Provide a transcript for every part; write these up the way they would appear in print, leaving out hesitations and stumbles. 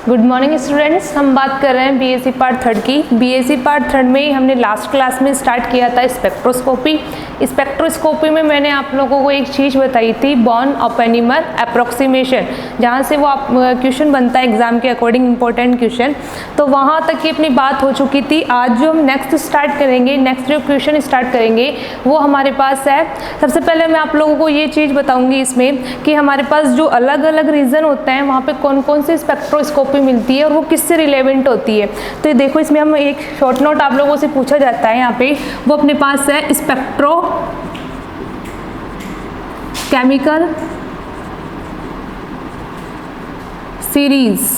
Good morning students. हम बात कर रहे हैं बीएससी पार्ट थर्ड की। बीएससी पार्ट थर्ड में हमने लास्ट क्लास में स्टार्ट किया था स्पेक्ट्रोस्कोपी। स्पेक्ट्रोस्कोपी में मैंने आप लोगों को एक चीज़ बताई थी, बॉर्न ऑपेनिमर अप्रोक्सीमेशन, जहाँ से वो आप क्वेश्चन बनता है एग्जाम के अकॉर्डिंग, इंपॉर्टेंट क्वेश्चन। तो वहाँ तक की अपनी बात हो चुकी थी। आज जो हम नेक्स्ट स्टार्ट करेंगे, नेक्स्ट जो क्वेश्चन स्टार्ट करेंगे वो हमारे पास है। सबसे पहले मैं आप लोगों को ये चीज़ बताऊँगी इसमें कि हमारे पास जो अलग अलग रीजन होते हैं वहाँ पे कौन कौन सी स्पेक्ट्रोस्कोपी मिलती है और वो किससे रिलेवेंट होती है। तो ये देखो, इसमें हम एक शॉर्ट नोट आप लोगों से पूछा जाता है यहाँ पे, वो अपने पास है spectro chemical series.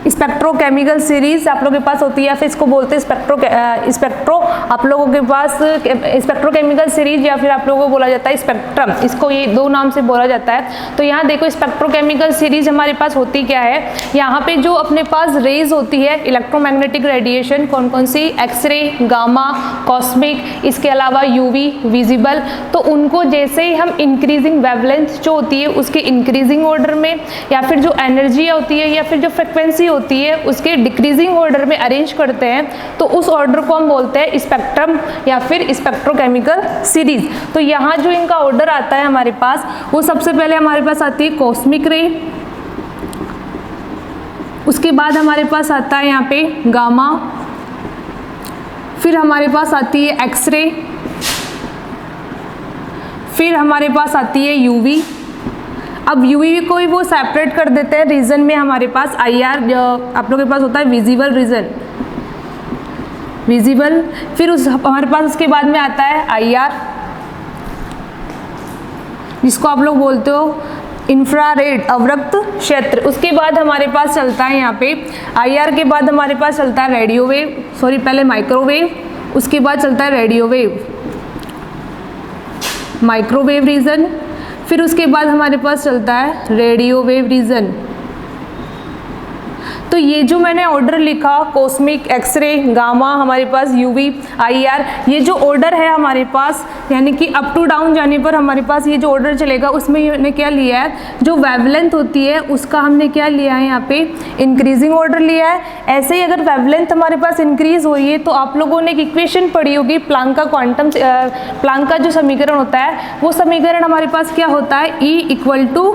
Spectrochemical series आप लोगों के पास होती है, फिर इसको बोलते हैं स्पेक्ट्रो आप लोगों के पास स्पेक्ट्रोकेमिकल सीरीज, या फिर आप लोगों को बोला जाता है स्पेक्ट्रम। इसको ये दो नाम से बोला जाता है। तो यहाँ देखो, स्पेक्ट्रोकेमिकल सीरीज हमारे पास होती क्या है, यहाँ पे जो अपने पास रेज होती है, इलेक्ट्रोमैग्नेटिक रेडिएशन, कौन कौन सी, एक्सरे, गामा, कॉस्मिक, इसके अलावा यूवी, विजिबल। तो उनको जैसे ही हम इंक्रीजिंग वेवलेंथ जो होती है उसके इंक्रीजिंग ऑर्डर में, या फिर जो एनर्जी होती है या फिर जो फ्रिक्वेंसी होती है उसके डिक्रीजिंग ऑर्डर में अरेंज करते हैं, तो उस ऑर्डर को हम बोलते हैं स्पेक्ट्रम या फिर स्पेक्ट्रोकेमिकल सीरीज। तो यहाँ जो इनका ऑर्डर आता है हमारे पास, वो सबसे पहले हमारे पास आती है कॉस्मिक रे, उसके बाद हमारे पास आता है यहाँ पे गामा, फिर हमारे पास आती है एक्सरे, फिर हमारे पास आती है यूवी। अब यूवी को ही वो सेपरेट कर देते हैं रीजन में। हमारे पास आईआर आप लोगों के पास होता है विजिबल रीजन, विजिबल। फिर हमारे पास उसके बाद में आता है आईआर, जिसको आप लोग बोलते हो इंफ्रारेड अवरक्त क्षेत्र। उसके बाद हमारे पास चलता है यहाँ पे आईआर के बाद हमारे पास चलता है रेडियो वेव, सॉरी पहले माइक्रोवेव, उसके बाद चलता है रेडियो वेव, माइक्रोवेव रीजन, फिर उसके बाद हमारे पास चलता है रेडियो वेव रीजन। तो ये जो मैंने ऑर्डर लिखा, कॉस्मिक, एक्सरे, गामा, हमारे पास यूवी, आईआर, ये जो ऑर्डर है हमारे पास, यानी कि अप टू डाउन जाने पर हमारे पास ये जो ऑर्डर चलेगा, उसमें हमने क्या लिया है, जो वेवलेंथ होती है उसका हमने क्या लिया है, यहाँ पे इंक्रीजिंग ऑर्डर लिया है। ऐसे ही अगर वेवलेंथ हमारे पास इंक्रीज हो रही है तो आप लोगों ने एक इक्वेशन पढ़ी होगी, प्लांक का क्वांटम, प्लांक का जो समीकरण होता है, वो समीकरण हमारे पास क्या होता है, E equal to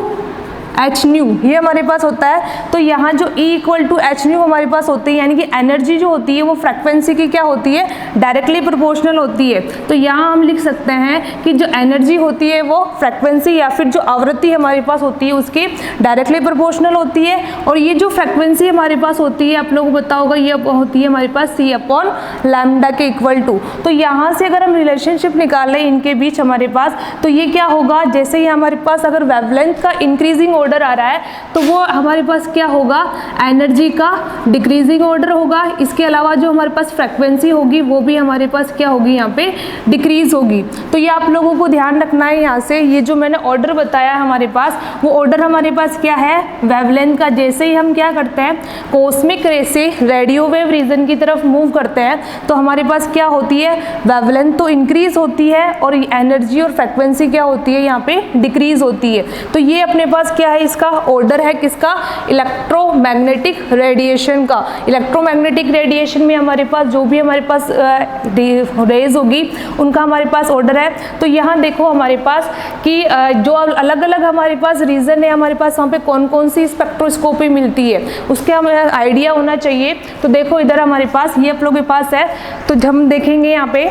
H nu, ये हमारे पास होता है। तो यहाँ जो E equal to H nu हमारे पास होती है, यानी कि एनर्जी जो होती है वो फ्रिक्वेंसी की क्या होती है, डायरेक्टली प्रोपोर्शनल होती है। तो यहाँ हम लिख सकते हैं कि जो एनर्जी होती है वो फ्रिक्वेंसी या फिर जो आवृत्ति हमारे पास होती है उसके डायरेक्टली प्रोपोर्शनल होती है। और ये जो फ्रिक्वेंसी हमारे पास होती है, आप लोगों को पता होगा, ये होती है हमारे पास C अपॉन लैम्डा के इक्वल टू। तो यहाँ से अगर हम रिलेशनशिप निकाल लें इनके बीच हमारे पास, तो ये क्या होगा, जैसे ही हमारे पास अगर वेवलेंथ का इंक्रीजिंग ऑर्डर आ रहा है तो वो हमारे पास क्या होगा, एनर्जी का डिक्रीजिंग ऑर्डर होगा। इसके अलावा जो हमारे पास फ्रिक्वेंसी होगी वो भी हमारे पास क्या होगी, यहाँ पे डिक्रीज होगी। तो ये आप लोगों को ध्यान रखना है। यहाँ से ये जो मैंने ऑर्डर बताया हमारे पास, वो ऑर्डर हमारे पास क्या है, वेवलेंथ का। जैसे ही हम क्या करते हैं, कॉस्मिक रे से रेडियो वेव रीजन की तरफ मूव करते हैं, तो हमारे पास क्या होती है, वेवलेंथ तो इंक्रीज होती है और एनर्जी और फ्रिक्वेंसी क्या होती है, यहाँ पे डिक्रीज होती है। तो ये अपने पास क्या है, इसका ऑर्डर है किसका, इलेक्ट्रोमैग्नेटिक रेडिएशन का। इलेक्ट्रोमैग्नेटिक रेडिएशन में हमारे पास जो भी हमारे पास रेज होगी उनका हमारे पास ऑर्डर है। तो यहाँ देखो हमारे पास कि जो अलग अलग हमारे पास रीजन है, हमारे पास वहाँ पे कौन कौन सी स्पेक्ट्रोस्कोपी मिलती है उसके हमें आइडिया होना चाहिए। तो देखो इधर हमारे पास ये आप लोगों के पास है, तो हम देखेंगे यहाँ पे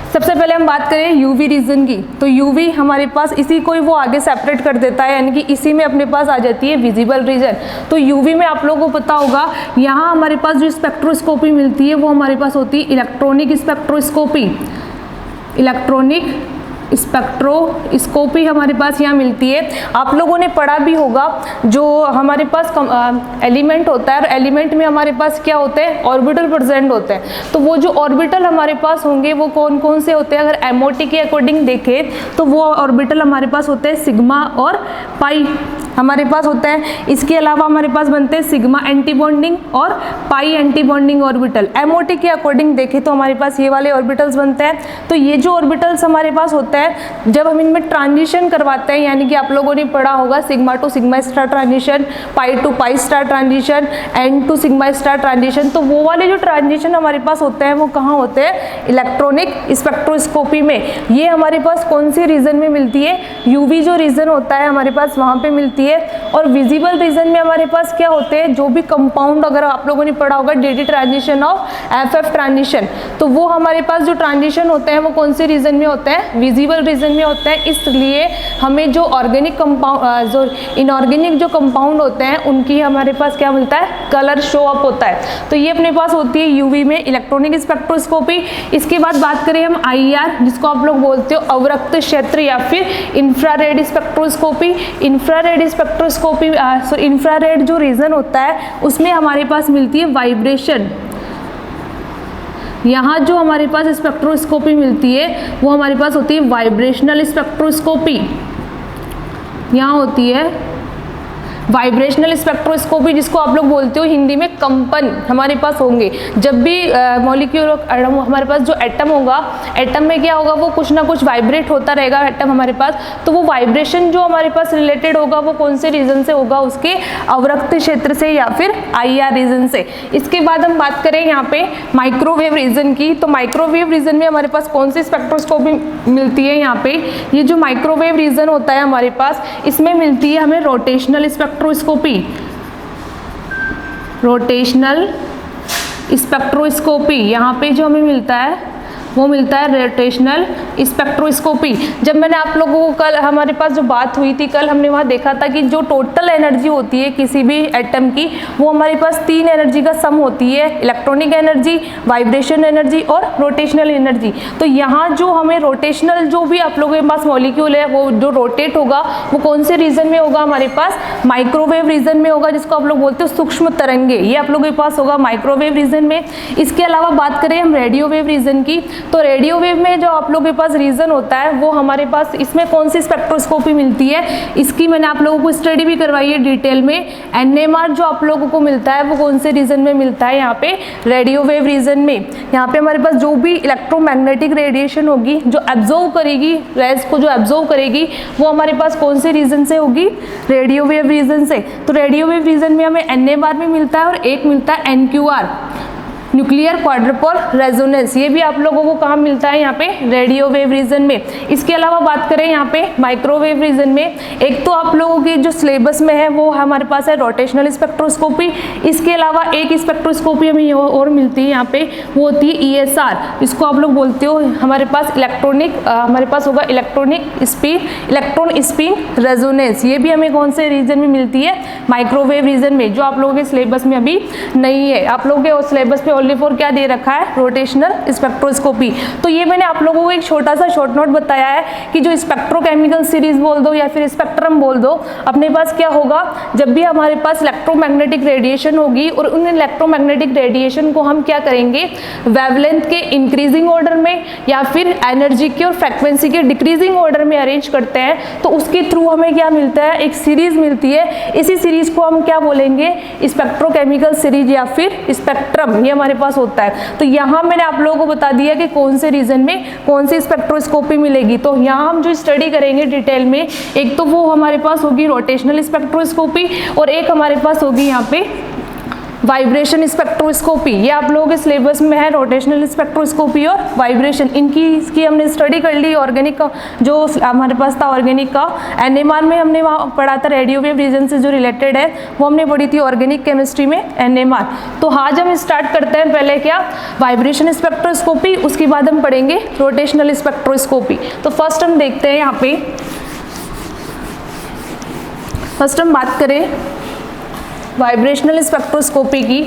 सबसे पहले हम बात करें यूवी रीजन की। तो यूवी हमारे पास इसी को ही वो आगे सेपरेट कर देता है, यानी कि इसी में अपने पास आ जाती है विजिबल रीजन। तो यूवी में आप लोगों को पता होगा, यहाँ हमारे पास जो स्पेक्ट्रोस्कोपी मिलती है वो हमारे पास होती है इलेक्ट्रॉनिक स्पेक्ट्रोस्कोपी। इलेक्ट्रॉनिक स्पेक्ट्रोस्कोपी हमारे पास यहाँ मिलती है। आप लोगों ने पढ़ा भी होगा, जो हमारे पास एलिमेंट होता है, और एलिमेंट में हमारे पास क्या होते हैं, ऑर्बिटल प्रेजेंट होते हैं। तो वो जो ऑर्बिटल हमारे पास होंगे वो कौन कौन से होते हैं, अगर एमओटी के अकॉर्डिंग देखें तो वो ऑर्बिटल हमारे पास होते हैं सिग्मा और पाई। हमारे पास होता है। इसके अलावा हमारे पास बनते हैं सिग्मा एंटी बॉन्डिंग और पाई एंटी बॉन्डिंग ऑर्बिटल। एमओटी के अकॉर्डिंग देखें तो हमारे पास ये वाले ऑर्बिटल्स बनते हैं। तो ये जो ऑर्बिटल्स हमारे पास होता है, जब हम इनमें ट्रांजिशन करवाते हैं, यानी कि आप लोगों ने पढ़ा होगा sigma to sigma star transition, pi to pi star transition, n to sigma star transition, तो वो वाले जो ट्रांजिशन हमारे पास होते हैं वो कहाँ होते हैं? इलेक्ट्रॉनिक स्पेक्ट्रोस्कोपी में। ये हमारे पास कौन से रीजन में मिलती है? यूवी जो रीजन होता है हमारे पास वहाँ पे मिलती है। और विजिबल रीजन में हमारे पास क्या होते हैं? जो भी कंपाउंड, अगर आप लोगों ने पढ़ा होगा D transition of F transition, तो वो हमारे पास जो ट्रांजिशन होते हैं वो कौन से रीजन में होते हैं? विजिबल रीजन में होते हैं। इसलिए हमें जो ऑर्गेनिक कंपाउंड, जो इनऑर्गेनिक जो कंपाउंड होते हैं उनकी हमारे पास क्या मिलता है? कलर शो अप होता है। तो ये अपने पास होती है यूवी में इलेक्ट्रॉनिक स्पेक्ट्रोस्कोपी। इसके बाद बात करें हम आईआर, जिसको आप लोग बोलते हो अवरक्त क्षेत्र या फिर infrared spectroscopy. Infrared spectroscopy, infrared जो रीजन होता है उसमें हमारे पास मिलती है वाइब्रेशन। यहाँ जो हमारे पास स्पेक्ट्रोस्कोपी मिलती है वो हमारे पास होती है वाइब्रेशनल स्पेक्ट्रोस्कोपी। यहाँ होती है वाइब्रेशनल स्पेक्ट्रोस्कोपी, जिसको आप लोग बोलते हो हिंदी में कंपन हमारे पास होंगे। जब भी मॉलिक्यूल हमारे पास जो एटम होगा, एटम में क्या होगा? वो कुछ ना कुछ वाइब्रेट होता रहेगा एटम हमारे पास। तो वो वाइब्रेशन जो हमारे पास रिलेटेड होगा वो कौन से रीजन से होगा? उसके अवरक्त क्षेत्र से या फिर आईआर रीजन से। इसके बाद हम बात करें यहाँ पे माइक्रोवेव रीजन की, तो माइक्रोवेव रीजन में हमारे पास कौन सी स्पेक्ट्रोस्कोपी मिलती है? यहाँ पे ये जो माइक्रोवेव रीजन होता है हमारे पास, इसमें मिलती है हमें रोटेशनल स्पेक्ट्रोस्कोपी। रोटेशनल स्पेक्ट्रोस्कोपी यहाँ पे जो हमें मिलता है वो मिलता है रोटेशनल स्पेक्ट्रोस्कोपी। जब मैंने आप लोगों को कल, हमारे पास जो बात हुई थी कल, हमने वहाँ देखा था कि जो टोटल एनर्जी होती है किसी भी एटम की, वो हमारे पास 3 एनर्जी का सम होती है, इलेक्ट्रॉनिक एनर्जी, वाइब्रेशन एनर्जी और रोटेशनल एनर्जी। तो यहाँ जो हमें रोटेशनल, जो भी आप लोगों के पास मॉलिक्यूल है वो जो रोटेट होगा वो कौन से रीजन में होगा? हमारे पास माइक्रोवेव रीजन में होगा, जिसको आप लोग बोलते हो सूक्ष्म तरंगे। ये आप लोगों के पास होगा माइक्रोवेव रीजन में। इसके अलावा बात करें हम रेडियो वेव रीजन की, तो रेडियो वेव में जो आप लोगों के पास रीजन होता है वो हमारे पास, इसमें कौन सी स्पेक्ट्रोस्कोपी मिलती है? इसकी मैंने आप लोगों को स्टडी भी करवाई है डिटेल में। एनएमआर जो आप लोगों को मिलता है वो कौन से रीजन में मिलता है? यहाँ पे रेडियो वेव रीजन में। यहाँ पे हमारे पास जो भी इलेक्ट्रोमैग्नेटिक रेडिएशन होगी, जो एब्जॉर्व करेगी, रेज को जो एब्जॉर्व करेगी, वो हमारे पास कौन से रीजन से होगी? रेडियो वेव रीजन से। तो रेडियो वेव रीजन में हमें एनएमआर भी मिलता है और एक मिलता है एनक्यूआर, न्यूक्लियर क्वाड्रुपल रेजोनेंस। ये भी आप लोगों को कहाँ मिलता है? यहाँ पे रेडियो वेव रीजन में। इसके अलावा बात करें यहाँ पे माइक्रोवेव रीजन में, एक तो आप लोगों के जो सिलेबस में है वो हमारे पास है रोटेशनल स्पेक्ट्रोस्कोपी। इसके अलावा एक स्पेक्ट्रोस्कोपी हमें और मिलती है यहाँ पे, वो होती है ESR। इसको आप लोग बोलते हो हमारे पास इलेक्ट्रॉनिक, हमारे पास होगा इलेक्ट्रॉन स्पिन रेजोनेंस। ये भी हमें कौन से रीजन में मिलती है? माइक्रोवेव रीजन में, जो आप लोगों के सिलेबस में अभी नहीं है। आप लोगों के सिलेबस पे ओनली फॉर क्या दे रखा है? Rotational spectroscopy. तो ये मैंने आप लोगों को एक छोटा सा शॉर्ट नोट बताया है कि जो स्पेक्ट्रोकेमिकल सीरीज बोल दो या फिर स्पेक्ट्रम बोल दो, अपने पास क्या होगा? जब भी हमारे पास इलेक्ट्रोमैग्नेटिक रेडिएशन होगी और उन इलेक्ट्रोमैग्नेटिक रेडिएशन को हम क्या करेंगे? वेवलेंथ के इंक्रीजिंग ऑर्डर में या फिर एनर्जी के और फ्रिक्वेंसी के डिक्रीजिंग ऑर्डर में अरेंज करते हैं, तो उसके थ्रू हमें क्या मिलता है? एक सीरीज मिलती है। इसी सीरीज को हम क्या बोलेंगे? स्पेक्ट्रोकेमिकल सीरीज या फिर स्पेक्ट्रम, ये हमारे पास होता है। तो यहाँ मैंने आप लोगों को बता दिया कि कौन से रीजन में कौन सी स्पेक्ट्रोस्कोपी मिलेगी। तो यहाँ हम जो स्टडी करेंगे डिटेल में, एक तो वो हमारे पास होगी रोटेशनल स्पेक्ट्रोस्कोपी और एक हमारे पास होगी यहाँ पे वाइब्रेशन स्पेक्ट्रोस्कोपी। ये आप लोगों के सिलेबस में है, रोटेशनल स्पेक्ट्रोस्कोपी और वाइब्रेशन। इसकी हमने स्टडी कर ली। ऑर्गेनिक का जो हमारे पास था, ऑर्गेनिक का एनएमआर में हमने वहाँ पढ़ा था, रेडियो वेव रीजन से जो रिलेटेड है वो हमने पढ़ी थी ऑर्गेनिक केमिस्ट्री में एनएमआर। तो आज हम स्टार्ट करते हैं पहले क्या? वाइब्रेशन स्पेक्ट्रोस्कोपी, उसके बाद हम पढ़ेंगे रोटेशनल स्पेक्ट्रोस्कोपी। तो फर्स्ट हम देखते हैं यहाँ पे, फर्स्ट हम बात करें वाइब्रेशनल स्पेक्ट्रोस्कोपी की।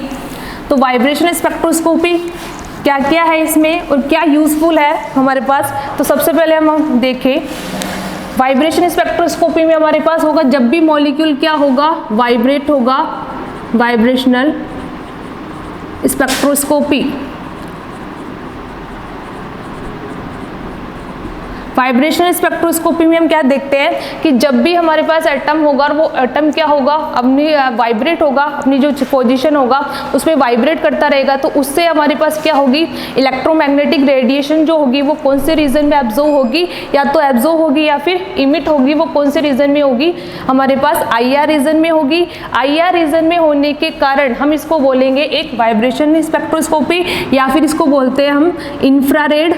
तो वाइब्रेशनल स्पेक्ट्रोस्कोपी क्या क्या है इसमें और क्या यूजफुल है हमारे पास? तो सबसे पहले हम देखें वाइब्रेशन स्पेक्ट्रोस्कोपी में हमारे पास होगा, जब भी मॉलिक्यूल क्या होगा? वाइब्रेट होगा, वाइब्रेशनल स्पेक्ट्रोस्कोपी। वाइब्रेशनल स्पेक्ट्रोस्कोपी में हम क्या देखते हैं कि जब भी हमारे पास एटम होगा और वो एटम क्या होगा, अपनी वाइब्रेट होगा, अपनी जो पोजीशन होगा उसमें वाइब्रेट करता रहेगा, तो उससे हमारे पास क्या होगी, इलेक्ट्रोमैग्नेटिक रेडिएशन जो होगी वो कौन से रीजन में एब्जॉर्ब होगी, या तो एब्जॉर्ब होगी या फिर इमिट होगी, वो कौन से रीजन में होगी, हमारे पास IR रीजन में होगी। IR रीजन में होने के कारण हम इसको बोलेंगे एक वाइब्रेशन स्पेक्ट्रोस्कोपी, या फिर इसको बोलते हैं हम इंफ्रारेड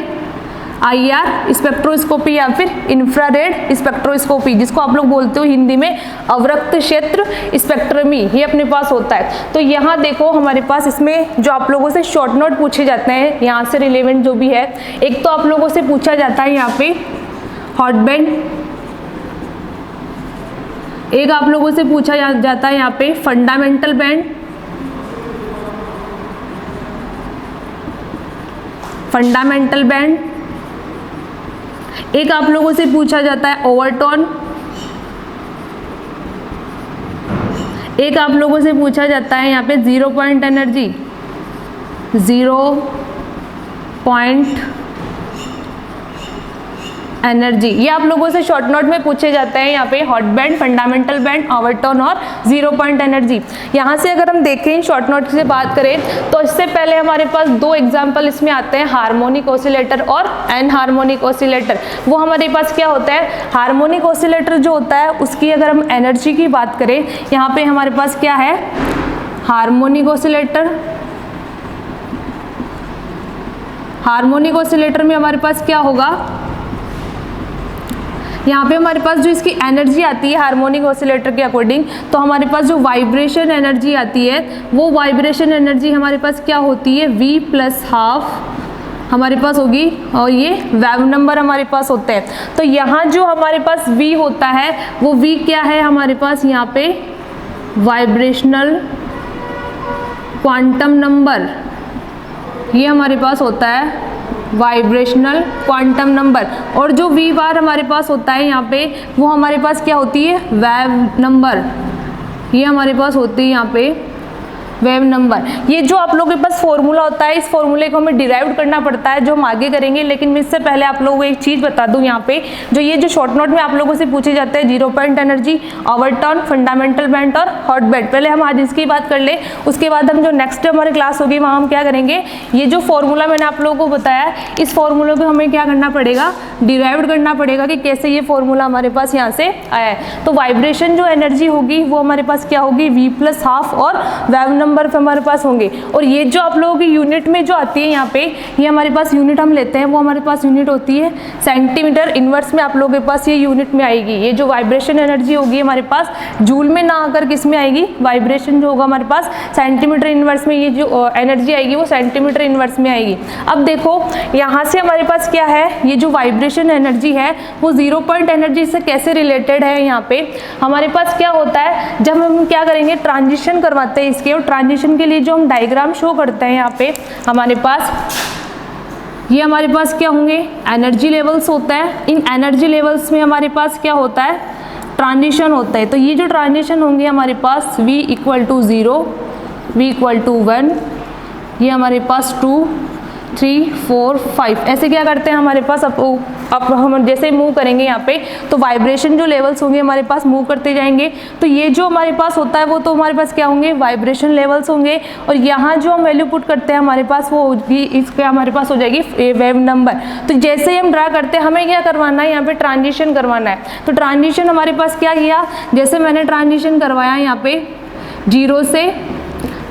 IR स्पेक्ट्रोस्कोपी या फिर इंफ्रारेड स्पेक्ट्रोस्कोपी, जिसको आप लोग बोलते हो हिंदी में अवरक्त क्षेत्र स्पेक्ट्रमी, ये अपने पास होता है। तो यहाँ देखो हमारे पास इसमें जो आप लोगों से शॉर्ट नोट पूछे जाते हैं यहाँ से रिलेवेंट जो भी है, एक तो आप लोगों से पूछा जाता है यहाँ पे हॉट बैंड, एक आप लोगों से पूछा जाता है यहाँ पे फंडामेंटल बैंड, फंडामेंटल बैंड, एक आप लोगों से पूछा जाता है ओवरटोन, एक आप लोगों से पूछा जाता है यहाँ पे 0 पॉइंट एनर्जी, 0 पॉइंट एनर्जी, ये आप लोगों से शॉर्ट नोट में पूछे जाते हैं यहाँ पे hot band, fundamental band, overtone और 0 पॉइंट एनर्जी। यहाँ से अगर हम देखें शॉर्ट नोट से बात करें तो इससे पहले हमारे पास 2 एग्जाम्पल इसमें आते हैं, हार्मोनिक ऑसिलेटर और एनहार्मोनिक ऑसिलेटर। वो हमारे पास क्या होता है, हार्मोनिक ऑसिलेटर जो होता है उसकी अगर हम एनर्जी की बात करें, यहाँ पे हमारे पास क्या है, हार्मोनिक ऑसिलेटर, हार्मोनिक ऑसिलेटर में हमारे पास क्या होगा, यहाँ पे हमारे पास जो इसकी एनर्जी आती है हार्मोनिक ऑसिलेटर के अकॉर्डिंग, तो हमारे पास जो वाइब्रेशन एनर्जी आती है वो वाइब्रेशन एनर्जी हमारे पास क्या होती है, V + ½ हमारे पास होगी, और ये वेव नंबर हमारे पास होते हैं। तो यहाँ जो हमारे पास V होता है वो V क्या है हमारे पास, यहाँ पे वाइब्रेशनल क्वांटम नंबर, ये हमारे पास होता है वाइब्रेशनल क्वांटम नंबर, और जो V बार हमारे पास होता है यहाँ पे वो हमारे पास क्या होती है, वेव नंबर, ये हमारे पास होती है यहाँ पे वेव नंबर। ये जो आप लोगों के पास फॉर्मूला होता है, इस फॉर्मूले को हमें डिराइव करना पड़ता है, जो हम आगे करेंगे, लेकिन मैं इससे पहले आप लोगों को एक चीज़ बता दूं यहाँ पे, जो ये जो शॉर्ट नोट में आप लोगों से पूछे जाते हैं 0 point energy, overtone, fundamental band और हॉट बैंड, पहले हम आज इसकी बात कर ले, उसके बाद हम जो नेक्स्ट हमारी क्लास होगी वहाँ हम क्या करेंगे, ये जो फॉर्मूला मैंने आप लोगों को बताया इस फॉर्मूले को हमें क्या करना पड़ेगा, डिराइव करना पड़ेगा कि कैसे ये फॉर्मूला हमारे पास यहाँ से आया है। तो वाइब्रेशन जो एनर्जी होगी वो हमारे पास क्या होगी, V + ½ और वेव नंबर हमारे पास होंगे। और ये जो आप लोगों की यूनिट में जो आती है यहाँ पे, ये हमारे पास यूनिट हम लेते हैं, वो हमारे पास यूनिट होती है सेंटीमीटर इनवर्स में, आप लोगों के पास ये यूनिट में आएगी। ये जो वाइब्रेशन एनर्जी होगी हमारे पास जूल में ना आकर किस में आएगी, वाइब्रेशन जो होगा हमारे पास सेंटीमीटर इनवर्स में, ये जो एनर्जी आएगी वो सेंटीमीटर इनवर्स में आएगी। अब देखो यहाँ से हमारे पास क्या है, ये जो वाइब्रेशन एनर्जी है वो 0 पॉइंट एनर्जी से कैसे रिलेटेड है, यहाँ पे हमारे पास क्या होता है, जब हम क्या करेंगे ट्रांजिशन करवाते हैं इसके, और ट्रांजिशन के लिए जो हम डायग्राम शो करते हैं यहाँ पे हमारे पास, ये हमारे पास क्या होंगे, एनर्जी लेवल्स होता है। इन एनर्जी लेवल्स में हमारे पास क्या होता है, ट्रांजिशन होता है। तो ये जो ट्रांजिशन होंगे हमारे पास V = 0, V = 1, ये हमारे पास 2, 3, 4, 5, ऐसे क्या करते हैं हमारे पास, अब हम जैसे मूव करेंगे यहाँ पे तो वाइब्रेशन जो लेवल्स होंगे हमारे पास मूव करते जाएंगे। तो ये जो हमारे पास होता है वो तो हमारे पास क्या होंगे, वाइब्रेशन लेवल्स होंगे, और यहाँ जो हम वैल्यू पुट करते हैं हमारे पास वो होगी, इसका हमारे पास हो जाएगी वेव नंबर। तो जैसे ही हम ड्रा करते हैं हमें क्या करवाना है, यहाँ पे ट्रांजिशन करवाना है। तो ट्रांजिशन हमारे पास क्या किया, जैसे मैंने ट्रांजिशन करवाया यहाँ पे 0 से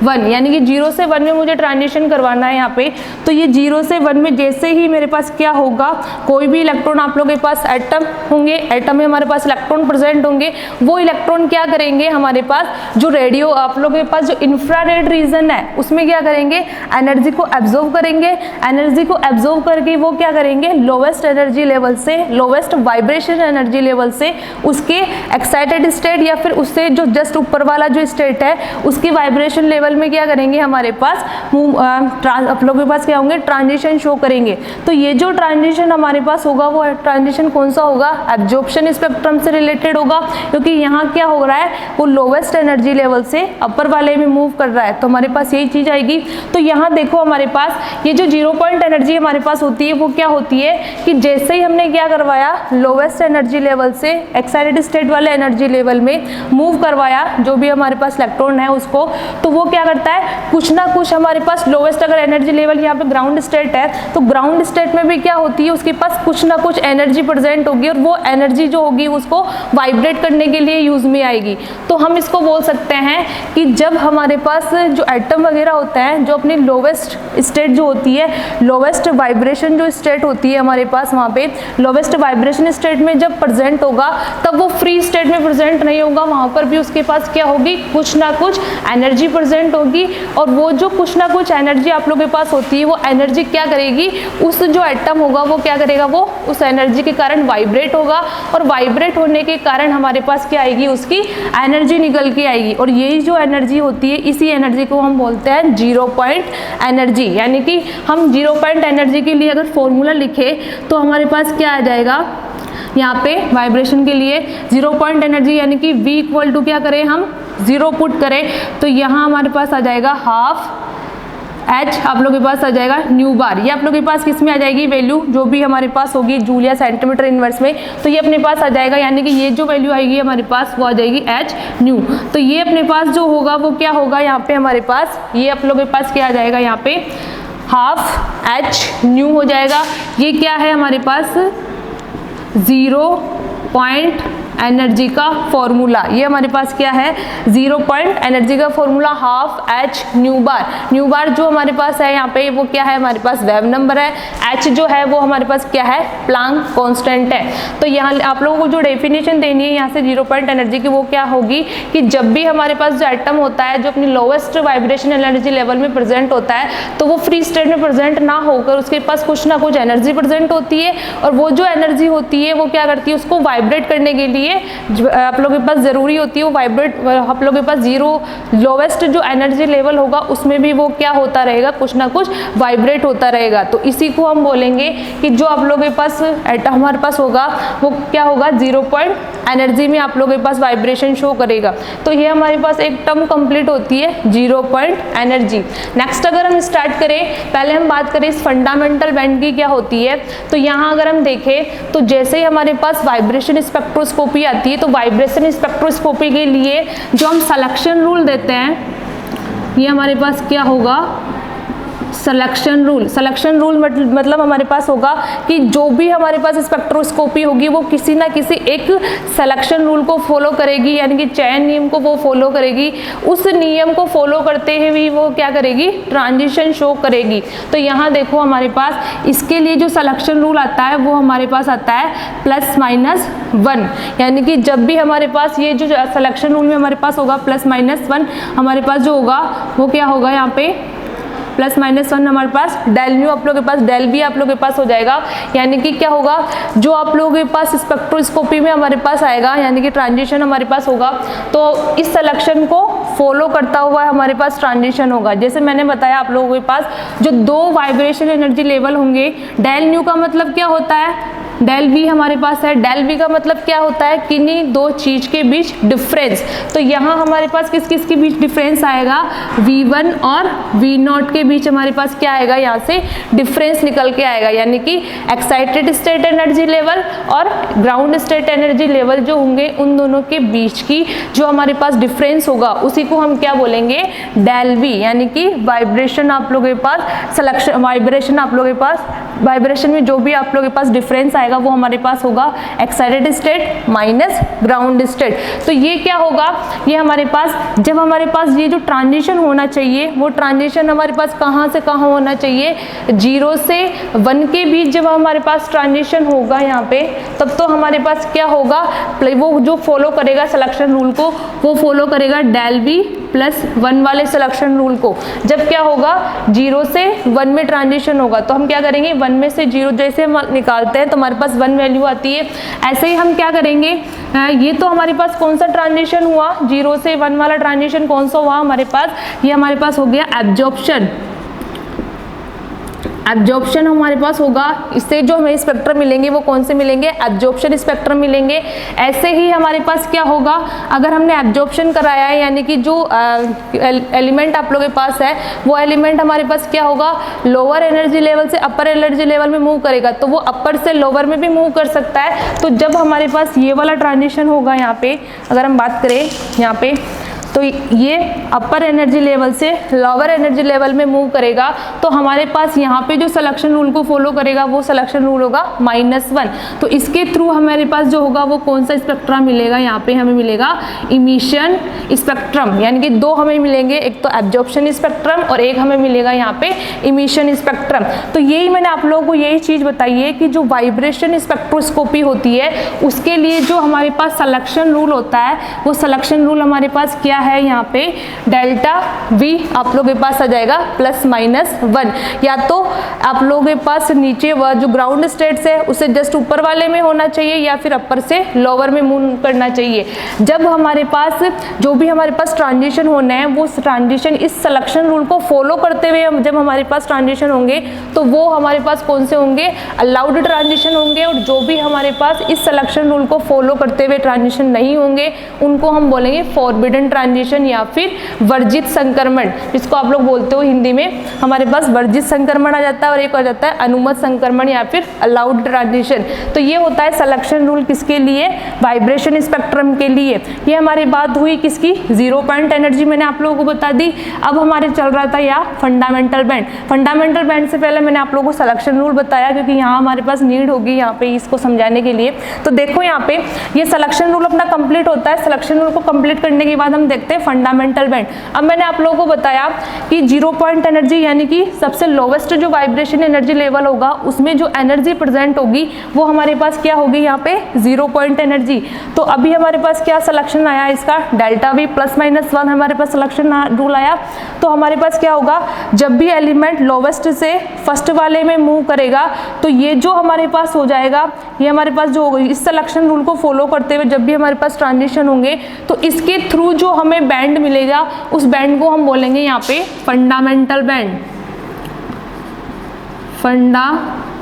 1, यानी कि 0 से 1 में मुझे ट्रांजिशन करवाना है यहाँ पे। तो ये 0 से 1 में जैसे ही मेरे पास क्या होगा, कोई भी इलेक्ट्रॉन, आप लोगों के पास एटम होंगे, एटम में हमारे पास इलेक्ट्रॉन प्रेजेंट होंगे, वो इलेक्ट्रॉन क्या करेंगे हमारे पास, जो रेडियो आप लोगों के पास जो इंफ्रारेड रीजन है उसमें क्या करेंगे, एनर्जी को एब्जॉर्ब करेंगे। एनर्जी को एब्जॉर्ब करके वो क्या करेंगे, लोवेस्ट एनर्जी लेवल से, लोवेस्ट वाइब्रेशन एनर्जी लेवल से उसके एक्साइटेड स्टेट या फिर उससे जो जस्ट ऊपर वाला जो स्टेट है उसकी वाइब्रेशन लेवल लेवल में क्या करेंगे, हमारे पास आप लोगों के पास क्या होंगे, ट्रांजिशन शो करेंगे। तो ये जो ट्रांजिशन हमारे पास होगा वो ट्रांजिशन कौन सा होगा, एब्जॉर्प्शन स्पेक्ट्रम से रिलेटेड होगा, क्योंकि यहाँ क्या हो रहा है, वो लोवेस्ट एनर्जी लेवल से अपर वाले में मूव कर रहा है, तो हमारे पास यही चीज आएगी। तो यहाँ देखो हमारे पास ये जो 0 पॉइंट एनर्जी हमारे पास होती है वो क्या होती है कि जैसे ही हमने क्या करवाया, लोवेस्ट एनर्जी लेवल से एक्साइटेड स्टेट वाले एनर्जी लेवल में मूव करवाया जो भी हमारे पास इलेक्ट्रॉन है उसको, तो वो क्या करता है, कुछ ना कुछ हमारे पास लोवेस्ट अगर एनर्जी लेवल यहाँ पे ग्राउंड स्टेट है तो ग्राउंड स्टेट में भी क्या होती है, उसके पास कुछ ना कुछ एनर्जी प्रेजेंट होगी और वो एनर्जी जो होगी उसको वाइब्रेट करने के लिए यूज में आएगी। तो हम इसको बोल सकते हैं कि जब हमारे पास जो एटम वगैरह होता है जो अपनी लोवेस्ट स्टेट जो होती है, लोवेस्ट वाइब्रेशन जो स्टेट होती है हमारे पास, वहाँ पे लोवेस्ट वाइब्रेशन स्टेट में जब प्रेजेंट होगा तब वो फ्री स्टेट में प्रेजेंट नहीं होगा, वहाँ पर भी उसके पास क्या होगी, कुछ ना कुछ एनर्जी प्रेजेंट होगी। और वो जो कुछ ना कुछ एनर्जी आप लोगों के पास होती है वो एनर्जी क्या करेगी, उस जो एटम होगा वो क्या करेगा, वो उस एनर्जी के कारण वाइब्रेट होगा और वाइब्रेट होने के कारण हमारे पास क्या आएगी, उसकी एनर्जी निकल के आएगी। और यही जो एनर्जी होती है इसी एनर्जी को हम बोलते हैं 0 पॉइंट एनर्जी। यानी कि हम 0 पॉइंट एनर्जी के लिए अगर फॉर्मूला लिखे तो हमारे पास क्या आ जाएगा, यहाँ पे वाइब्रेशन के लिए 0 पॉइंट एनर्जी यानी कि V इक्वल टू क्या करें, हम 0 पुट करें तो यहाँ हमारे पास आ जाएगा हाफ H आप लोग के पास आ जाएगा न्यू बार। ये आप लोग के पास किस में आ जाएगी वैल्यू, जो भी हमारे पास होगी जूल या सेंटीमीटर इनवर्स में, तो ये अपने पास आ जाएगा। यानी कि ये जो वैल्यू आएगी हमारे पास वो आ जाएगी H न्यू। तो ये अपने पास जो होगा वो क्या होगा, यहाँ पे हमारे पास ये आप लोग के पास क्या आ जाएगा, यहाँ पे हाफ H न्यू हो जाएगा। ये क्या है हमारे पास 0 पॉइंट एनर्जी का फॉर्मूला, ये हमारे पास क्या है 0 पॉइंट एनर्जी का फॉर्मूला हाफ H न्यू बार। न्यू बार जो हमारे पास है यहाँ पे वो क्या है, हमारे पास वेव नंबर है, H जो है वो हमारे पास क्या है, प्लांक कांस्टेंट है। तो यहाँ आप लोगों को जो डेफिनेशन देनी है यहाँ से 0 पॉइंट एनर्जी की वो क्या होगी कि जब भी हमारे पास जो एटम होता है जो अपनी लोवेस्ट वाइब्रेशन एनर्जी लेवल में प्रेजेंट होता है तो वो फ्री स्टेट में प्रेजेंट ना होकर उसके पास कुछ ना कुछ एनर्जी प्रेजेंट होती है और वो जो एनर्जी होती है वो क्या करती है, उसको वाइब्रेट करने के लिए आप लोगों के पास जरूरी होती है वो वाइब्रेट, आप लोगों के पास 0 लोवेस्ट जो एनर्जी लेवल होगा उसमें भी वो क्या होता रहेगा, कुछ ना कुछ वाइब्रेट होता रहेगा। तो इसी को हम बोलेंगे कि जो आप लोगों के पास एटम हमारे पास होगा वो क्या होगा 0 पॉइंट एनर्जी में आप लोगों के पास वाइब्रेशन शो करेगा। तो ये हमारे पास एक टर्म कंप्लीट होती है 0 पॉइंट एनर्जी। नेक्स्ट अगर हम स्टार्ट करें, पहले हम बात करें इस फंडामेंटल बैंड की क्या होती है। तो यहाँ अगर हम देखें तो जैसे ही हमारे पास वाइब्रेशन स्पेक्ट्रोस्कोपी आती है तो वाइब्रेशन स्पेक्ट्रोस्कोपी के लिए जो हम सिलेक्शन रूल देते हैं ये हमारे पास क्या होगा, सिलेक्शन रूल। सिलेक्शन रूल मतलब हमारे पास होगा कि जो भी हमारे पास स्पेक्ट्रोस्कोपी होगी वो किसी ना किसी एक सिलेक्शन रूल को फॉलो करेगी, यानी कि चयन नियम को वो फॉलो करेगी। उस नियम को फॉलो करते हुए वो क्या करेगी, ट्रांजिशन शो करेगी। तो यहाँ देखो हमारे पास इसके लिए जो सिलेक्शन रूल आता है वो हमारे पास आता है +-1, यानी कि जब भी हमारे पास ये जो सिलेक्शन रूल में हमारे पास होगा +-1 हमारे पास जो होगा वो क्या होगा, यहाँ पे +-1 हमारे पास डेल म्यू आप लोग के पास डेल बी आप लोग के पास हो जाएगा। यानी कि क्या होगा, जो आप लोगों के पास स्पेक्ट्रोस्कोपी में हमारे पास आएगा यानी कि ट्रांजिशन हमारे पास होगा तो इस सिलेक्शन को फॉलो करता हुआ हमारे पास ट्रांजिशन होगा। जैसे मैंने बताया आप लोगों के पास जो 2 वाइब्रेशन एनर्जी लेवल होंगे, डेल न्यू का मतलब क्या होता है, डेल वी हमारे पास है, डेल वी का मतलब क्या होता है, किन्हीं 2 चीज के बीच डिफरेंस। तो यहाँ हमारे पास किस किस के बीच डिफरेंस आएगा, V1 और V0 के बीच हमारे पास क्या आएगा, यहाँ से डिफरेंस निकल के आएगा। यानी कि एक्साइटेड स्टेट एनर्जी लेवल और ग्राउंड स्टेट एनर्जी लेवल जो होंगे उन दोनों के बीच की जो हमारे पास डिफरेंस होगा उसी को हम क्या बोलेंगे, डेल वी। यानी कि वाइब्रेशन आप लोगों के पास सिलेक्शन वाइब्रेशन आप लोगों के पास वाइब्रेशन में जो भी आप लोगों के पास डिफरेंस आएगा वो हमारे पास होगा excited state minus ground state. तो ये क्या होगा, ये हमारे पास जब हमारे पास ये जो ट्रांजिशन होना चाहिए वो ट्रांजिशन हमारे पास कहाँ से कहाँ होना चाहिए, 0 से 1 के बीच जब हमारे पास ट्रांजिशन होगा यहाँ पे तब तो हमारे पास क्या होगा, वो जो फॉलो करेगा सिलेक्शन रूल को वो फॉलो करेगा डेल बी प्लस 1 वाले सिलेक्शन रूल को। जब क्या होगा 0 से 1 में ट्रांजिशन होगा तो हम क्या करेंगे 1 में से 0 जैसे हम निकालते हैं तो हमारे पास 1 वैल्यू आती है। ऐसे ही हम क्या करेंगे, ये तो हमारे पास कौन सा ट्रांजिशन हुआ, 0 से 1 वाला ट्रांजिशन कौन सा हुआ हमारे पास, ये हमारे पास हो गया एब्जॉर्प्शन। एब्जॉर्प्शन हमारे पास होगा, इससे जो हमें स्पेक्ट्रम मिलेंगे वो कौन से मिलेंगे, एब्जॉर्प्शन स्पेक्ट्रम मिलेंगे। ऐसे ही हमारे पास क्या होगा, अगर हमने एब्जॉर्प्शन कराया है यानी कि जो एलिमेंट आप लोगों के पास है वो एलिमेंट हमारे पास क्या होगा, लोअर एनर्जी लेवल से अपर एनर्जी लेवल में मूव करेगा तो वो अपर से लोअर में भी मूव कर सकता है। तो जब हमारे पास ये वाला ट्रांजिशन होगा यहाँ पे, अगर हम बात करें यहाँ पे, तो ये अपर एनर्जी लेवल से लोअर एनर्जी लेवल में मूव करेगा तो हमारे पास यहाँ पे जो सिलेक्शन रूल को फॉलो करेगा वो सिलेक्शन रूल होगा -1। तो इसके थ्रू हमारे पास जो होगा वो कौन सा स्पेक्ट्रम मिलेगा, यहाँ पे हमें मिलेगा इमिशन स्पेक्ट्रम, यानी कि 2 हमें मिलेंगे, एक तो एब्जॉर्प्शन स्पेक्ट्रम और एक हमें मिलेगा यहाँ पे इमिशन स्पेक्ट्रम। तो यही मैंने आप लोगों को यही चीज़ बताई है कि जो वाइब्रेशन स्पेक्ट्रोस्कोपी होती है उसके लिए जो हमारे पास सिलेक्शन रूल होता है वो सिलेक्शन रूल हमारे पास क्या है, यहाँ पे डेल्टा V आप लोगों के पास आ जाएगा +-1, या तो आप लोगों के पास नीचे वह जो ग्राउंड स्टेट्स है उसे जस्ट ऊपर वाले में होना चाहिए या फिर अपर से लोअर में मूव करना चाहिए। जब हमारे पास जो भी हमारे पास ट्रांजिशन होने हैं वो ट्रांजिशन इस सिलेक्शन रूल को फॉलो करते हुए जब हमारे पास ट्रांजिशन होंगे तो वो हमारे पास कौन से होंगे, अलाउड ट्रांजिशन होंगे, और जो भी हमारे पास इस सिलेक्शन रूल को फॉलो करते हुए ट्रांजिशन नहीं होंगे उनको हम बोलेंगे फॉरबिडन ट्रांजिशन या फिर वर्जित संक्रमण, जिसको आप लोग बोलते हो हिंदी में हमारे पास वर्जित संक्रमण आ जाता है और एक आ जाता है अनुमत संक्रमण या फिर अलाउड ट्रांजिशन। तो ये होता है सिलेक्शन रूल किसके लिए, वाइब्रेशन स्पेक्ट्रम के लिए। ये हमारी बात हुई किसकी, 0 पॉइंट एनर्जी मैंने आप लोगों को बता दी। अब हमारे चल रहा था यहाँ फंडामेंटल बैंड। फंडामेंटल बैंड से पहले मैंने आप लोगों को सिलेक्शन रूल बताया क्योंकि यहाँ हमारे पास नीड होगी यहाँ पे इसको समझाने के लिए। तो देखो यहाँ पे ये सिलेक्शन रूल अपना कंप्लीट होता है। सिलेक्शन रूल को कंप्लीट करने के बाद हम देखते हैं फंडामेंटल बैंड। अब मैंने आप लोगों को बताया कि 0 पॉइंट एनर्जी यानी कि सबसे लोवेस्ट जो वाइब्रेशन एनर्जी लेवल होगा उसमें जो एनर्जी प्रेजेंट होगी वो हमारे पास क्या होगी, यहाँ पे 0 पॉइंट एनर्जी। तो अभी हमारे पास क्या सिलेक्शन आया इसका, डेल्टा V +-1 हमारे पास सिलेक्शन रूल आया। तो हमारे पास क्या होगा, जब भी एलिमेंट लोवेस्ट से फर्स्ट वाले में मूव करेगा तो ये जो हमारे पास हो जाएगा, ये हमारे पास जो होगा इस सिलेक्शन रूल को फॉलो करते हुए जब भी हमारे पास ट्रांजिशन होंगे तो इसके थ्रू जो हमें बैंड मिलेगा उस बैंड को हम बोलेंगे यहाँ पे फंडामेंटल बैंड। फंडामेंटल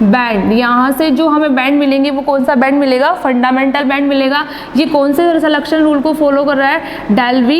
बैंड, यहाँ से जो हमें बैंड मिलेंगे वो कौन सा बैंड मिलेगा, फंडामेंटल बैंड मिलेगा। ये कौन से सिलेक्शन रूल को फॉलो कर रहा है, डेल V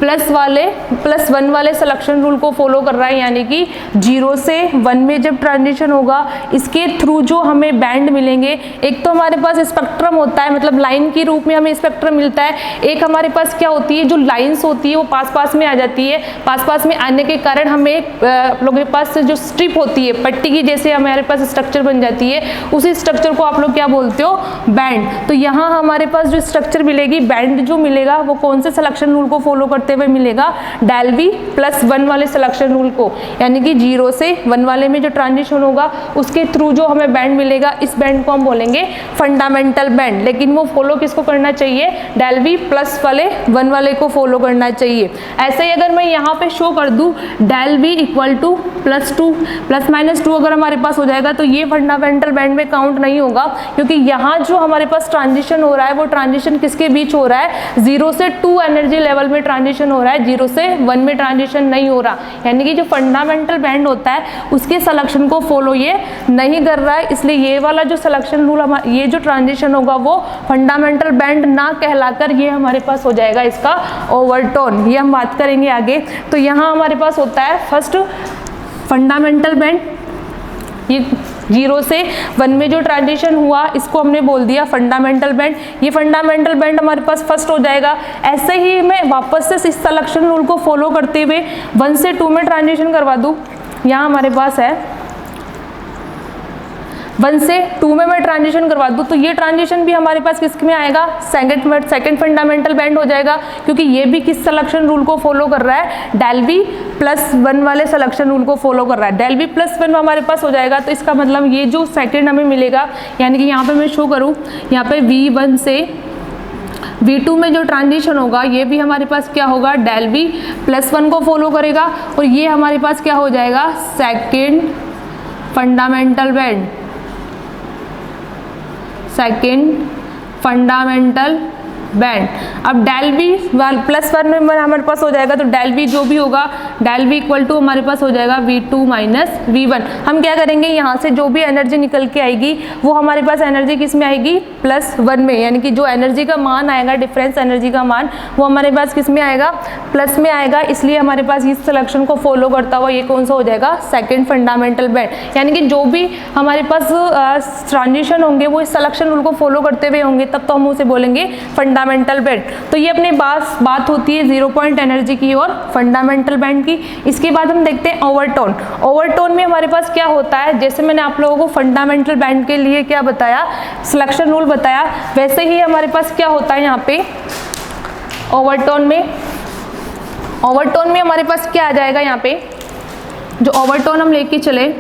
+1 वाले सिलेक्शन रूल को फॉलो कर रहा है, यानी कि 0 से 1 में जब ट्रांजिशन होगा इसके थ्रू जो हमें बैंड मिलेंगे, एक तो हमारे पास स्पेक्ट्रम होता है, मतलब लाइन के रूप में हमें स्पेक्ट्रम मिलता है। एक हमारे पास क्या होती है, जो लाइन्स होती है वो पास में आ जाती है। पास में आने के कारण हमें आप लोगों के पास जो स्ट्रिप होती है पट्टी की जैसे हमारे पास स्ट्रक्चर बन जाती है, उसी स्ट्रक्चर को आप लोग क्या बोलते हो, बैंड। तो यहाँ हमारे पास जो स्ट्रक्चर मिलेगी, बैंड जो मिलेगा वो कौन से सिलेक्शन रूल को फॉलो करते हुए मिलेगा, डेल V +1 वाले सिलेक्शन रूल को, यानी कि 0 से 1 वाले में जो ट्रांजिशन होगा उसके थ्रू जो हमें बैंड मिलेगा इस बैंड को हम बोलेंगे फंडामेंटल बैंड। लेकिन वो फॉलो किसको करना चाहिए, डेल V +1 वाले को फॉलो करना चाहिए। ऐसे ही अगर मैं यहाँ पे शो कर दूँ डेल V = +2 ±2 अगर हमारे पास हो जाएगा तो ये फंडामेंटल बैंड में काउंट नहीं होगा, क्योंकि यहाँ जो हमारे पास ट्रांजिशन हो रहा है वो ट्रांजिशन किसके बीच हो रहा है, 0 से 2 एनर्जी लेवल में ट्रांजिशन हो रहा है, 0 से 1 में ट्रांजिशन नहीं हो रहा। यानी कि जो फंडामेंटल बैंड होता है उसके सिलेक्शन को फॉलो ये नहीं कर रहा है, इसलिए ये वाला जो सिलेक्शन रूल ये जो ट्रांजिशन होगा वो फंडामेंटल बैंड ना कहलाकर ये हमारे पास हो जाएगा इसका ओवरटोन। ये हम बात करेंगे आगे। तो यहाँ हमारे पास होता है फर्स्ट फंडामेंटल बैंड, ये 0 से 1 में जो ट्रांजिशन हुआ इसको हमने बोल दिया फंडामेंटल बैंड। ये फंडामेंटल बैंड हमारे पास फर्स्ट हो जाएगा। ऐसे ही मैं वापस से इस सिलेक्शन रूल को फॉलो करते हुए 1 से 2 में ट्रांजिशन करवा दूँ। यहाँ हमारे पास है 1 से 2 में मैं ट्रांजिशन करवा दूँ तो ये ट्रांजिशन भी हमारे पास किस में आएगा, सेकंड फंडामेंटल बैंड हो जाएगा, क्योंकि ये भी किस सिलेक्शन रूल को फॉलो कर रहा है, डेल V +1 वाले सिलेक्शन रूल को फॉलो कर रहा है। डेल V +1 हमारे पास हो जाएगा तो इसका मतलब ये जो सेकंड हमें मिलेगा, यानी कि यहाँ पे मैं शो करूँ, यहाँ पे V1 से V2 में जो ट्रांजिशन होगा ये भी हमारे पास क्या होगा, डेल V +1 को फॉलो करेगा और ये हमारे पास क्या हो जाएगा, second fundamental band, second fundamental band. अब डेल V +1 में हमारे पास हो जाएगा, तो डेल V जो भी होगा, डेल V इक्वल टू हमारे पास हो जाएगा V2 - V1। हम क्या करेंगे, यहाँ से जो भी एनर्जी निकल के आएगी वो हमारे पास एनर्जी किस में आएगी, +1 में, यानी कि जो एनर्जी का मान आएगा, डिफरेंस एनर्जी का मान, वो हमारे पास किस में आएगा, प्लस में आएगा। इसलिए हमारे पास इस सिलेक्शन को फॉलो करता हुआ ये कौन सा हो जाएगा, सेकेंड फंडामेंटल बैंड। यानी कि जो भी हमारे पास ट्रांजिशन होंगे वो इस सिलेक्शन रूल को फॉलो करते हुए होंगे, तब तो हम उसे बोलेंगे फंडामेंटल बैंड। तो ये अपनी बात होती है 0 पॉइंट एनर्जी की और फंडामेंटल बैंड की। इसके बाद हम देखते हैं ओवरटोन। ओवरटोन में हमारे पास क्या होता है, जैसे मैंने आप लोगों को फंडामेंटल बैंड के लिए क्या बताया, सिलेक्शन रूल बताया, वैसे ही हमारे पास क्या होता है यहाँ पे ओवरटोन में। ओवरटोन में हमारे पास क्या आ जाएगा, यहाँ पे जो ओवरटोन हम लेके चले,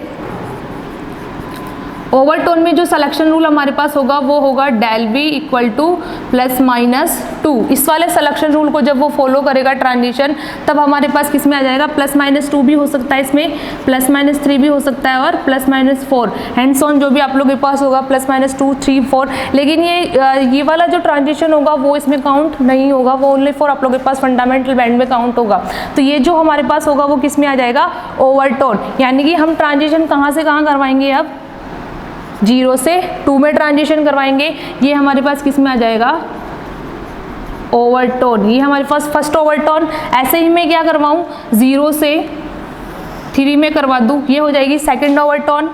ओवरटोन में जो सिलेक्शन रूल हमारे पास होगा वो होगा डेल V इक्वल टू +-2। इस वाले सिलेक्शन रूल को जब वो फॉलो करेगा ट्रांजिशन, तब हमारे पास किस में आ जाएगा, +-2 भी हो सकता है, इसमें +-3 भी हो सकता है और +-4 हैंड्स ऑन जो भी आप लोगों के पास होगा, +-2, 3, 4। लेकिन ये वाला जो ट्रांजिशन होगा वो इसमें काउंट नहीं होगा, वो ओनली फॉर आप लोगों के पास फंडामेंटल बैंड में काउंट होगा। तो ये जो हमारे पास होगा वो किस में आ जाएगा, ओवरटोन। यानी कि हम ट्रांजिशन कहाँ से कहाँ करवाएंगे, अब 0 से 2 में ट्रांजिशन करवाएंगे। ये हमारे पास किस में आ जाएगा, ओवरटोन। ये हमारे पास फर्स्ट ओवरटोन। ऐसे ही मैं क्या करवाऊं, 0 से 3 में करवा दूं, ये हो जाएगी सेकंड ओवरटोन।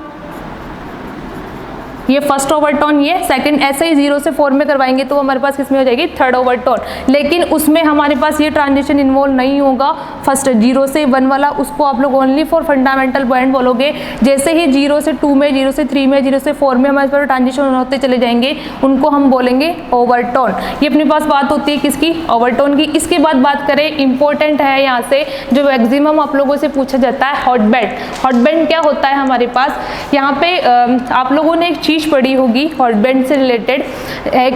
ये फर्स्ट ओवरटोन, ये सेकंड। ऐसे ही 0 से 4 में करवाएंगे तो हमारे पास किसमें हो जाएगी, थर्ड ओवरटोन। लेकिन उसमें हमारे पास ये ट्रांजिशन इन्वॉल्व नहीं होगा, फर्स्ट 0 से 1 वाला, उसको आप लोग ओनली फॉर फंडामेंटल बैंड बोलोगे। जैसे ही 0 से 2 में, 0 से 3 में, 0 से 4 में हमारे पास ट्रांजिशन होते चले जाएंगे, उनको हम बोलेंगे ओवरटोन। ये अपने पास बात होती है किसकी, ओवरटोन की। इसके बाद बात करें, इंपॉर्टेंट है यहाँ से जो मैक्सिमम आप लोगों से पूछा जाता है, हॉट बैंड। हॉट बैंड क्या होता है हमारे पास, यहाँ पे आप लोगों ने एक चीज पढ़ी होगी हॉट बैंड से रिलेटेड।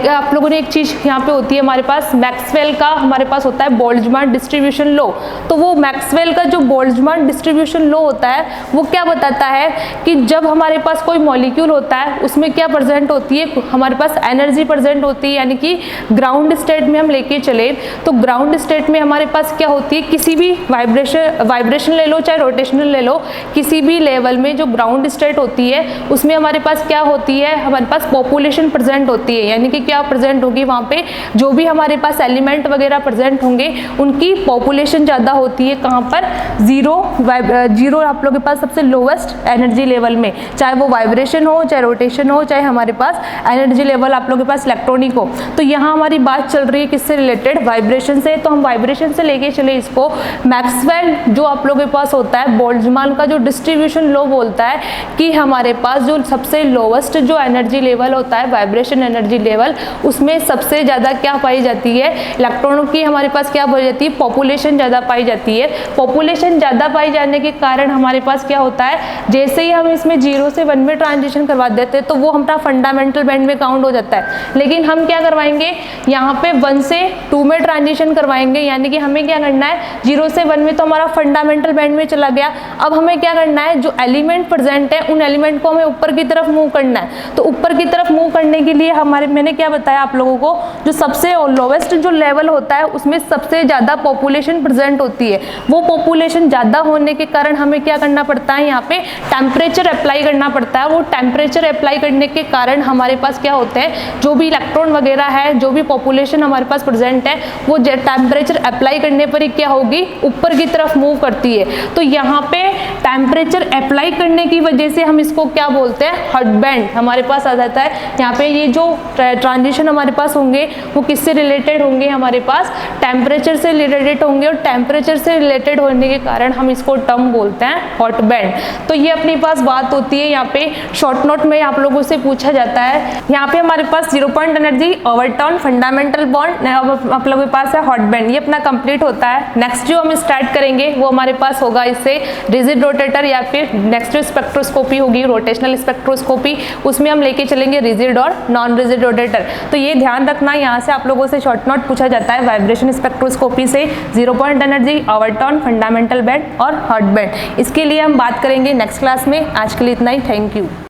आप लोगों ने एक चीज यहाँ पे होती है हमारे पास, मैक्सवेल का हमारे पास होता है बोल्ट्जमान डिस्ट्रीब्यूशन लॉ। तो वो मैक्सवेल का जो बोल्ट्जमान डिस्ट्रीब्यूशन लॉ होता है वो क्या बताता है कि जब हमारे पास कोई मॉलिक्यूल होता है उसमें क्या प्रेजेंट होती है, हमारे पास एनर्जी प्रेजेंट होती है। यानी कि ग्राउंड स्टेट में हम लेके चले तो ग्राउंड स्टेट में हमारे पास क्या होती है, किसी भी वाइब्रेशन ले लो चाहे रोटेशनल ले लो, किसी भी लेवल में जो ग्राउंड स्टेट होती है उसमें हमारे पास क्या होती है, हमारे पास पॉपुलेशन प्रेजेंट होती है। यानी कि क्या प्रेजेंट होगी, वहाँ पे जो भी हमारे पास एलिमेंट वगैरह प्रेजेंट होंगे उनकी पॉपुलेशन ज़्यादा होती है। कहाँ पर, जीरो आप लोगों के पास सबसे लोवेस्ट एनर्जी लेवल में, चाहे वो वाइब्रेशन हो, चाहे रोटेशन हो, चाहे हमारे पास एनर्जी लेवल आप लोगों के पास इलेक्ट्रॉनिक हो। तो यहाँ हमारी बात चल रही है किससे रिलेटेड, वाइब्रेशन से। तो हम वाइब्रेशन से लेके चले इसको, मैक्सवेल जो आप लोगों के पास होता है, बोल्ट्जमान का जो डिस्ट्रीब्यूशन लॉ बोलता है कि हमारे पास जो सबसे लोवेस्ट जो एनर्जी लेवल होता है, वाइब्रेशन एनर्जी लेवल, उसमें सबसे ज़्यादा क्या पाई जाती है, इलेक्ट्रॉनों की हमारे पास क्या पाई जाती है, पॉपुलेशन ज़्यादा पाई जाती है। पॉपुलेशन ज़्यादा पाई जाने के कारण हमारे पास क्या होता है, जैसे ही हम इसमें 0 से 1 में ट्रांजिशन करवा देते हैं तो वो हमारा फंडामेंटल बैंड में काउंट हो जाता है। लेकिन हम क्या करवाएंगे, यहाँ पे 1 से 2 में ट्रांजिशन करवाएंगे। यानी कि हमें क्या करना है, 0 से 1 में तो हमारा फंडामेंटल बैंड में चला गया। अब हमें क्या करना है, जो एलिमेंट प्रेजेंट है उन एलिमेंट को हमें ऊपर की तरफ मूव करना है। तो ऊपर की तरफ मूव करने के लिए मैंने क्या बताया आप लोगों को, जो सबसे लोवेस्ट जो लेवल होता है उसमें सबसे ज़्यादा पॉपुलेशन प्रेजेंट होती है। वो पॉपुलेशन ज़्यादा होने के कारण हमें क्या करना पड़ता है, यहाँ पे टेम्परेचर अप्लाई करना पड़ता है। वो टेम्परेचर अप्लाई करने के कारण हमारे पास क्या होते हैं, जो भी इलेक्ट्रॉन वगैरह है, जो भी पॉपुलेशन हमारे पास प्रेजेंट है, वो टेम्परेचर अप्लाई करने पर ही क्या होगी, ऊपर की तरफ मूव करती है। तो यहाँ पे टेम्परेचर अप्लाई करने की वजह से हम इसको क्या बोलते हैं, हॉट बैंड हमारे पास आ जाता है। यहाँ पे ये जो ट्रांजिशन हमारे पास होंगे वो किससे रिलेटेड होंगे, हमारे पास टेम्परेचर से रिलेटेड होंगे, और टेम्परेचर से रिलेटेड होने के कारण हम इसको टर्म बोलते हैं हॉट बैंड। तो ये अपनी पास बात होती है, यहाँ पे शॉर्ट नोट में आप लोगों से पूछा जाता है। यहाँ पे हमारे पास 0 point energy, overtone, fundamental bond, आप लोगों के पास है हॉट बैंड। ये अपना कंप्लीट होता है। नेक्स्ट जो हम स्टार्ट करेंगे वो हमारे पास होगा इससे रिजिड रोटेटर, या फिर नेक्स्ट स्पेक्ट्रोस्कोपी होगी, रोटेशनल स्पेक्ट्रोस्कोपी। उसमें हम लेके चलेंगे रिजिड और नॉन रिजिड रोटेटर। तो ये ध्यान रखना, यहाँ से आप लोगों से शॉर्ट नोट पूछा जाता है वाइब्रेशन स्पेक्ट्रोस्कोपी से 0 point energy, overturn, fundamental band और हर्ट बैंड। इसके लिए हम बात करेंगे नेक्स्ट क्लास में। आज के लिए इतना ही, थैंक यू।